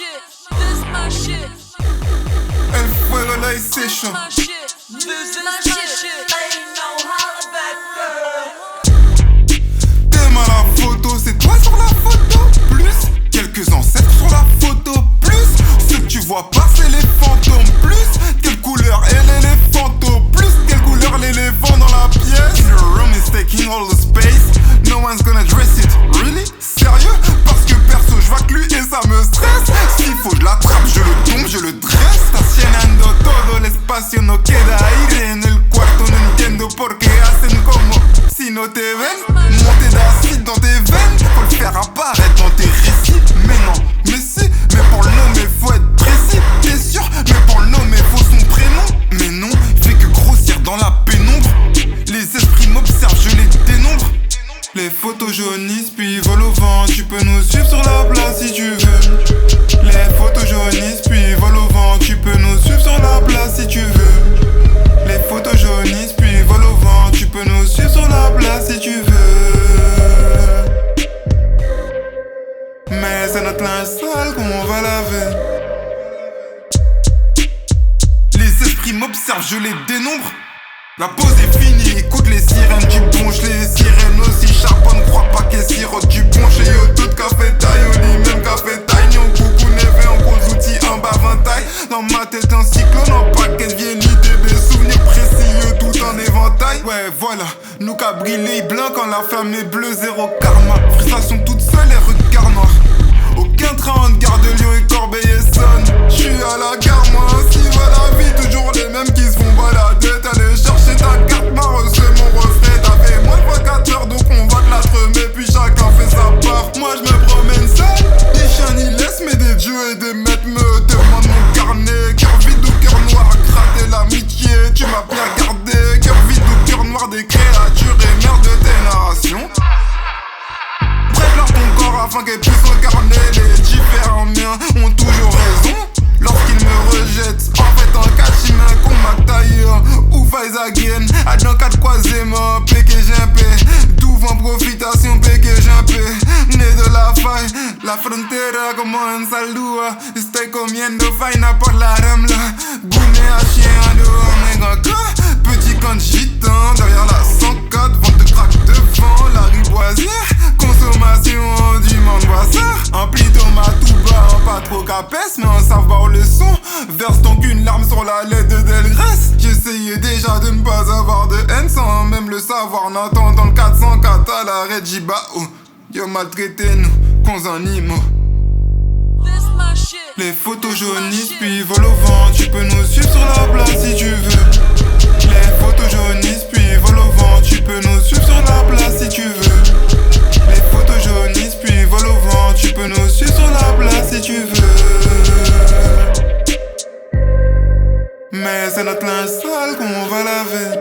shit. This my shit. El fuego la session. My shit. This my shit. Ain't no holla back girl. T'aimes à la photo, c'est toi sur la photo. Plus quelques ancêtres sur la photo. Plus ce que tu vois pas, c'est les fantômes. Plus quelle couleur est l'éléphanto. Plus quelle couleur l'éléphant dans la pièce. Your room is taking all the space. No one's gonna dress it. Really? Sérieux? Parce que perso, je vois que lui et ça me stresse. S'il faut, je l'attrape, je le tombe, je le dresse. Estás llenando todo el espacio, no queda aire en el cuarto. No entiendo por qué hacen como si no te ven. Monter d'acide dans tes veines, faut le faire apparaître dans tes récits. Mais non, mais si, mais pour le nommer faut être précis. T'es sûr, mais pour le nommer faut son prénom. Mais non, il fait que grossir dans la pénombre. Les esprits m'observent, je les dénombre. Les photos jaunissent puis volent au vent. Tu peux nous suivre sur la place si tu veux. Les photos jaunissent puis volent au vent. Tu peux nous suivre sur la place si tu veux. Les photos jaunissent puis volent au vent. Tu peux nous suivre sur la place si tu veux. Mais c'est notre linge sale qu'on va laver. Les esprits m'observent, je les dénombre. La pause est finie, écoute les sirènes du ponche. Les sirènes aussi charbonne, crois pas qu'elles sirotent du ponche. Et yo, tout café taille, on dit même café taille. Nyon coucou neve, en gros outils, en baventaille. Dans ma tête un cyclone, en paquet viennent l'idée des souvenirs précis, yo, tout en éventail. Ouais, voilà, nous qu'a brillé blanc quand la flamme est bleue, zéro karma. Frustration toute seule et regard noir. Aucun train en gare de Lyon et Corbeil-Essonne. J'suis à la gare, moi aussi va la vie. Toujours les mêmes qui se font balader. T'allais chercher ta carte marre, c'est mon reflet. T'avais moins de 24 heures donc on va te la tremer. Puis chacun fait sa part. Moi j'me promène seul, ni chien ni laisse. Mais des dieux et des maîtres me demandent mon carnet. Cœur vide ou cœur noir, gratter l'amitié. Tu m'as bien gardé. Cœur vide ou cœur noir, des créatures et merde de tes narrations. Prépare ton corps afin qu'elle puisse regarder. Les différents miens ont toujours raison. Lorsqu'ils me rejettent, en fait en catch, il met un con ma taille. Ou fais again, à dans 4 croisements, PKGP. D'où en profitation, PKGP. Né de la faille, la frontera como en Saldúa. Estoy comiendo faina por la rambla. Gourmet à chien en dehors, mais grand petit camp de gitan, derrière la 104, vente de crack devant la riboisière. Consommation du monde boisseur. Ampli tomate tout bas, pas trop capesse, mais en savoir le son. Verse donc une larme sur la lettre de Delgrès. J'essayais déjà de ne pas avoir de haine sans même le savoir. En attendant le 404 à la Regibao. Yo maltraité nous, cons animaux. Les photos jaunissent puis volent au vent. Tu peux nous suivre sur la place si tu veux. Les photos jaunissent puis volent au vent. Tu peux nous suivre sur la place si tu veux. Les photos jaunissent puis volent au vent. Tu peux nous suivre sur la place si tu veux. Mais c'est notre linge sale qu'on va laver.